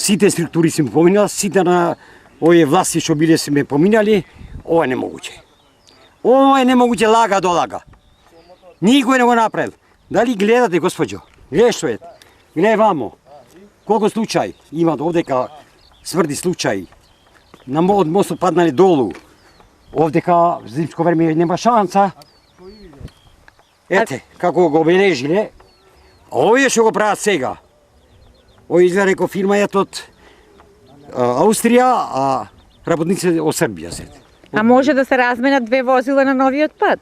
сите структури сме поминали, сите на овие власти што биле сме поминали, ова е немогуќе. Ова е немогуќе, лага до лага. Никој не го направил. Дали гледате, госпоđo? Гледај што е? Гледај вамо. Колку случаи има овдека смрди случаи. На мостот паднали долу. Овдека в зимско време нема шанса. Ете, како го обележиле. Овие што го прават сега. Овие изгледа неко фирма е од Австрија, а работници од Србија се. А може да се разменат две возила на новиот пат?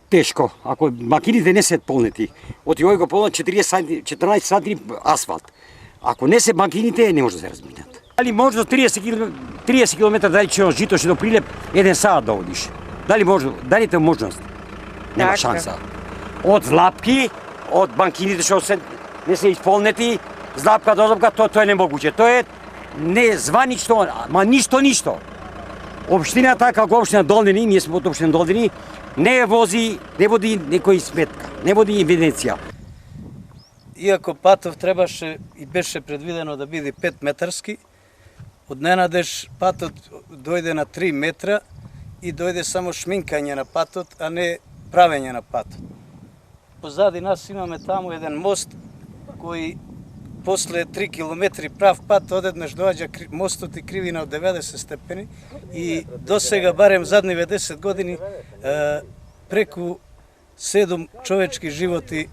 Тешко, ако макините не се полнети. Оти овој го полнат 14 сати асфалт. Ако не се макините, не може да се разминат. Дали може до 30 км далече од жито до Прилеп, 1 сат да одиш? Дали може, дали те можност? Нема шанса. Од злапки, од банкините што не се исполнети, злапка до злапка, тоа е немогуќе. Тоа е незванично, ма ништо. Општината, како општина Долнини, ние сме од општина Долнини, не води некој сметка, не води евиденција. Иако патов требаше и беше предвидено да биде 5 метарски, од ненадеж патот дојде на 3 метра и дојде само шминкање на патот, а не правење на патот. Позади нас имаме таму еден мост кој после 3 километри прав пат одеднаш доаѓа мостот и кривина од 90 степени и до сега, барем задниве 10 години, преку 7 човечки животи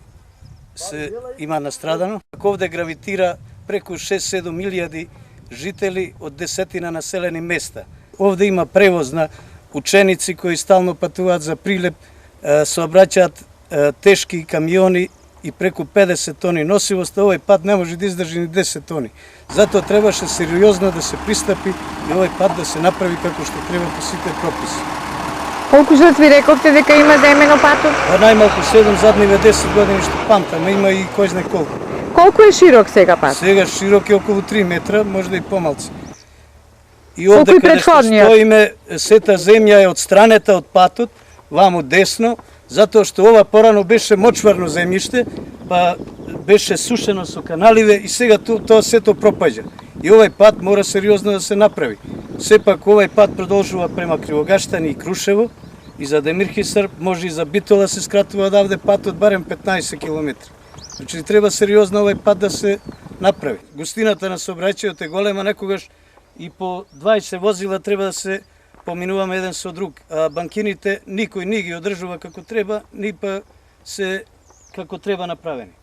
се има настрадано. Овде гравитира преку 6-7 илјади жители од десетина населени места. Овде има превоз на ученици кои стално патуваат за Прилеп, сообраќаат тешки камиони и преку 50 тони носивост, овој пат не може да издржи ни 10 тони. Затоа требаше сериозно да се пристапи и овој пат да се направи како што треба по сите прописи. Колку жртви рековте дека има за имено патот? Најмалку 7 задниве 10 години што памтам, има и кој знае колку. Колку е широк сега пат? Сега широк е околу 3 метра, можда и помалци. И Колку овде и каде што претходниот? стоиме, сета земја е одстранета од патот, ваму десно, затоа што ова порано беше мочварно земјиште, па беше сушено со каналиве и сега тоа сето пропаѓа. И овој пат мора сериозно да се направи. Сепак овој пат продолжува према Кривогаштани и Крушево и за Демирхисар, може и за Битола се скратува одавде патот барем 15 километри. Значи треба сериозно овој пат да се направи. Густината на сообраќајот е голема, некогаш и по 20 возила треба да се поминуваме еден со друг, а банкините никој не ги одржува како треба, ни па се како треба направени.